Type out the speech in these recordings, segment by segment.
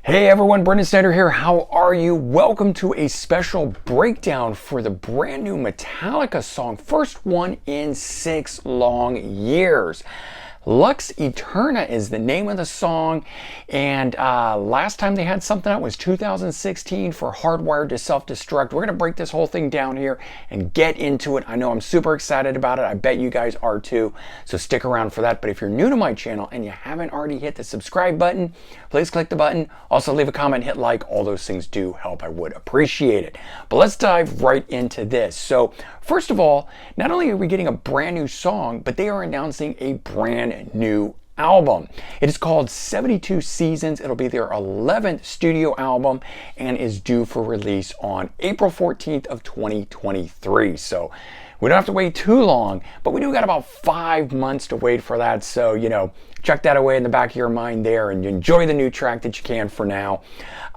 Hey everyone, Brendan Snyder here. How are you? Welcome to a special breakdown for the brand new Metallica song, first one in 6 long years. Lux AEterna is the name of the song, and last time they had something out was 2016 for Hardwired to Self-Destruct. We're going to break this whole thing down here and get into it. I know I'm super excited about it. I bet you guys are too, so stick around for that. But if you're new to my channel and you haven't already hit the subscribe button, please click the button. Also leave a comment, hit like. All those things do help. I would appreciate it. But let's dive right into this. So first of all, not only are we getting a brand new song, but they are announcing a brand new album. It is called 72 Seasons. It'll be their 11th studio album and is due for release on April 14th of 2023. So we don't have to wait too long, but we do got about 5 months to wait for that. So, chuck that away in the back of your mind there and enjoy the new track that you can for now.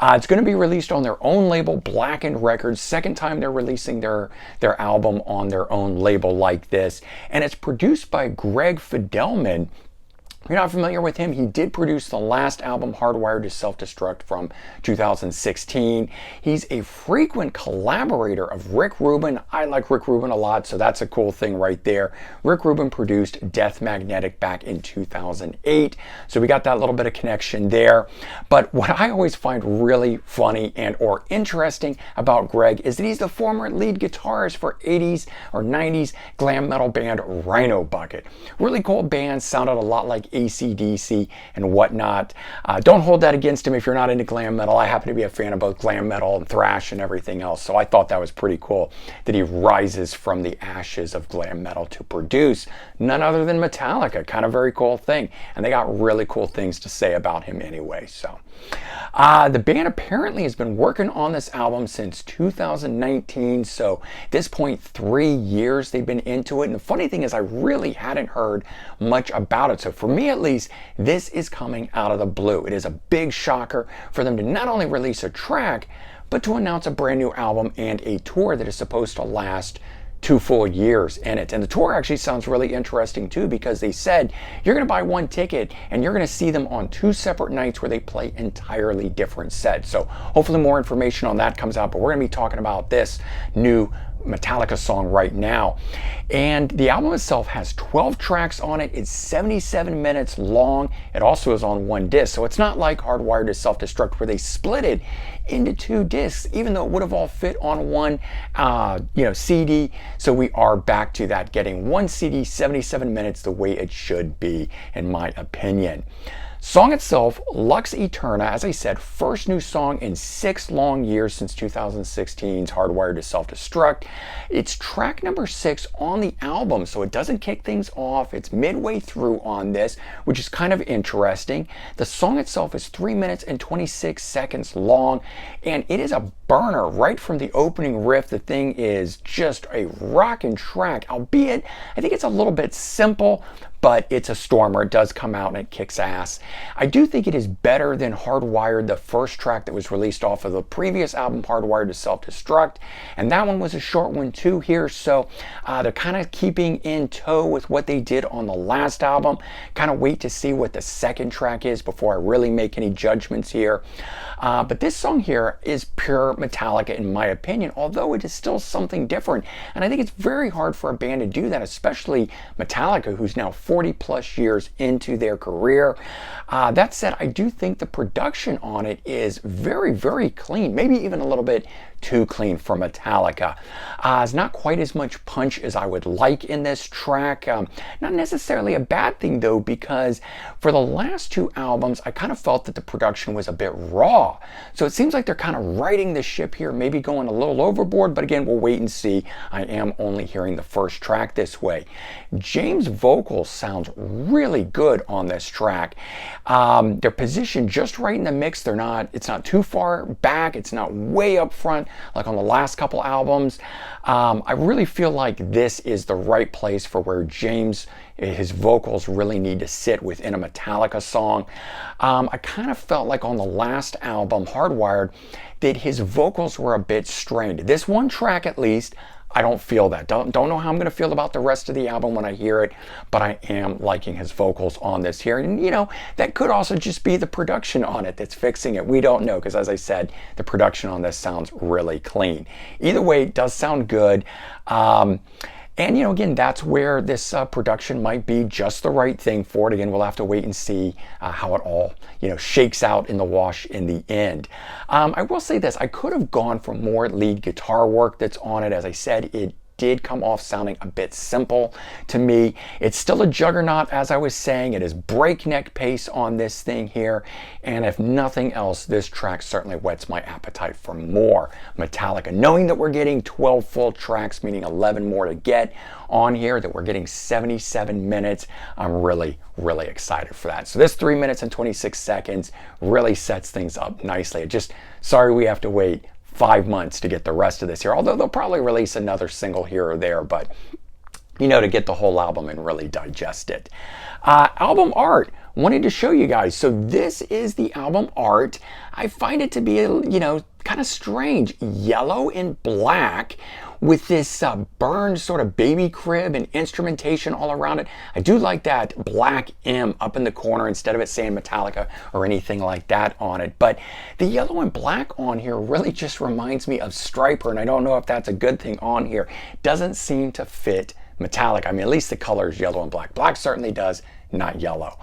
It's going to be released on their own label, Blackened Records. Second time they're releasing their album on their own label like this. And it's produced by Greg Fidelman. If you're not familiar with him, he did produce the last album, Hardwired to Self-Destruct, from 2016. He's a frequent collaborator of Rick Rubin. I like Rick Rubin a lot, so that's a cool thing right there. Rick Rubin produced Death Magnetic back in 2008, so we got that little bit of connection there. But what I always find really funny and or interesting about Greg is that he's the former lead guitarist for 80s or 90s glam metal band Rhino Bucket. Really cool band, sounded a lot like AC/DC and whatnot. Don't hold that against him if you're not into glam metal. I happen to be a fan of both glam metal and thrash and everything else, so I thought that was pretty cool that he rises from the ashes of glam metal to produce none other than Metallica. Kind of very cool thing, and they got really cool things to say about him anyway. So the band apparently has been working on this album since 2019, so at this point 3 years they've been into it. And the funny thing is I really hadn't heard much about it, so for me at least, this is coming out of the blue. It is a big shocker for them to not only release a track, but to announce a brand new album and a tour that is supposed to last 2 full years in it. And the tour actually sounds really interesting too, because they said you're going to buy one ticket and you're going to see them on 2 separate nights where they play entirely different sets. So hopefully more information on that comes out, but we're going to be talking about this new Metallica song right now. And the album itself has 12 tracks on it. It's 77 minutes long. It also is on 1 disc, so it's not like Hardwired to Self-Destruct where they split it into 2 discs, even though it would have all fit on one CD. So we are back to that, getting 1 CD, 77 minutes, the way it should be, in my opinion. Song itself, Lux AEterna, as I said, first new song in 6 long years since 2016's Hardwired to Self-Destruct. It's track number 6 on the album, so it doesn't kick things off. It's midway through on this, which is kind of interesting. The song itself is 3 minutes and 26 seconds long, and it is a burner right from the opening riff. The thing is just a rockin' track, albeit I think it's a little bit simple, but it's a stormer. It does come out and it kicks ass. I do think it is better than Hardwired, the first track that was released off of the previous album, Hardwired to Self-Destruct, and that one was a short one too here, so they're kind of keeping in tow with what they did on the last album. Kind of wait to see what the second track is before I really make any judgments here. But this song here is pure Metallica in my opinion, although it is still something different, and I think it's very hard for a band to do that, especially Metallica, who's now 40 plus years into their career. That said, I do think the production on it is very, very clean, maybe even a little bit too clean for Metallica. It's not quite as much punch as I would like in this track. Not necessarily a bad thing though, because for the last 2 albums, I kind of felt that the production was a bit raw. So it seems like they're kind of righting the ship here, maybe going a little overboard, but again, we'll wait and see. I am only hearing the first track this way. James' vocals sounds really good on this track. They're positioned just right in the mix. It's not too far back. It's not way up front like on the last couple albums. I really feel like this is the right place for where James, his vocals really need to sit within a Metallica song. I kind of felt like on the last album, Hardwired, that his vocals were a bit strained. This one track at least, I don't feel that. Don't know how I'm going to feel about the rest of the album when I hear it, but I am liking his vocals on this here. And you know, that could also just be the production on it that's fixing it. We don't know, because as I said, the production on this sounds really clean. Either way, it does sound good. And, you know, again, that's where this production might be just the right thing for it. Again, we'll have to wait and see how it all, you know, shakes out in the wash in the end. I will say this, I could have gone for more lead guitar work that's on it. As I said, it did come off sounding a bit simple to me. It's still a juggernaut, as I was saying. It is breakneck pace on this thing here, and if nothing else, this track certainly whets my appetite for more Metallica. Knowing that we're getting 12 full tracks, meaning 11 more to get on here, that we're getting 77 minutes, I'm really excited for that. So this 3 minutes and 26 seconds really sets things up nicely. Sorry we have to wait 5 months to get the rest of this here, although they'll probably release another single here or there, but you know, to get the whole album and really digest it. Album art, wanted to show you guys. So this is the album art. I find it to be, you know, kind of strange. Yellow and black with this burned sort of baby crib and instrumentation all around it. I do like that black M up in the corner instead of it saying Metallica or anything like that on it. But the yellow and black on here really just reminds me of Striper, and I don't know if that's a good thing on here. Doesn't seem to fit Metallica. I mean, at least the color is yellow and black. Black certainly does, not yellow.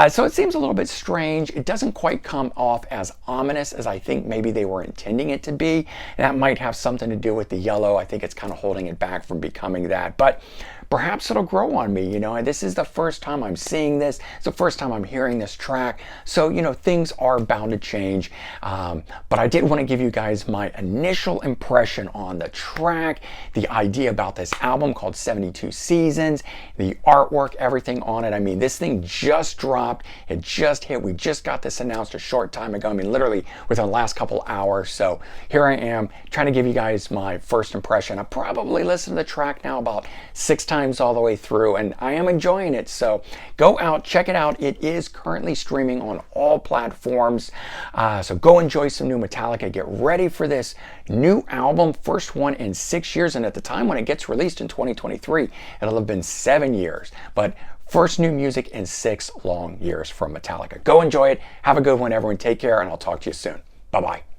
So it seems a little bit strange. It doesn't quite come off as ominous as I think maybe they were intending it to be. That might have something to do with the yellow. I think it's kind of holding it back from becoming that. But perhaps it'll grow on me, you know. This is the first time I'm seeing this. It's the first time I'm hearing this track. So, you know, things are bound to change. But I did want to give you guys my initial impression on the track, the idea about this album called 72 Seasons, the artwork, everything on it. I mean, this thing just dropped. It just hit. We just got this announced a short time ago. I mean, literally within the last couple hours. So here I am trying to give you guys my first impression. I probably listened to the track now about 6 times all the way through, and I am enjoying it. So go out, check it out. It is currently streaming on all platforms. So go enjoy some new Metallica. Get ready for this new album, first one in 6 years. And at the time when it gets released in 2023, it'll have been 7 years. But first new music in 6 long years from Metallica. Go enjoy it. Have a good one, everyone. Take care, and I'll talk to you soon. Bye-bye.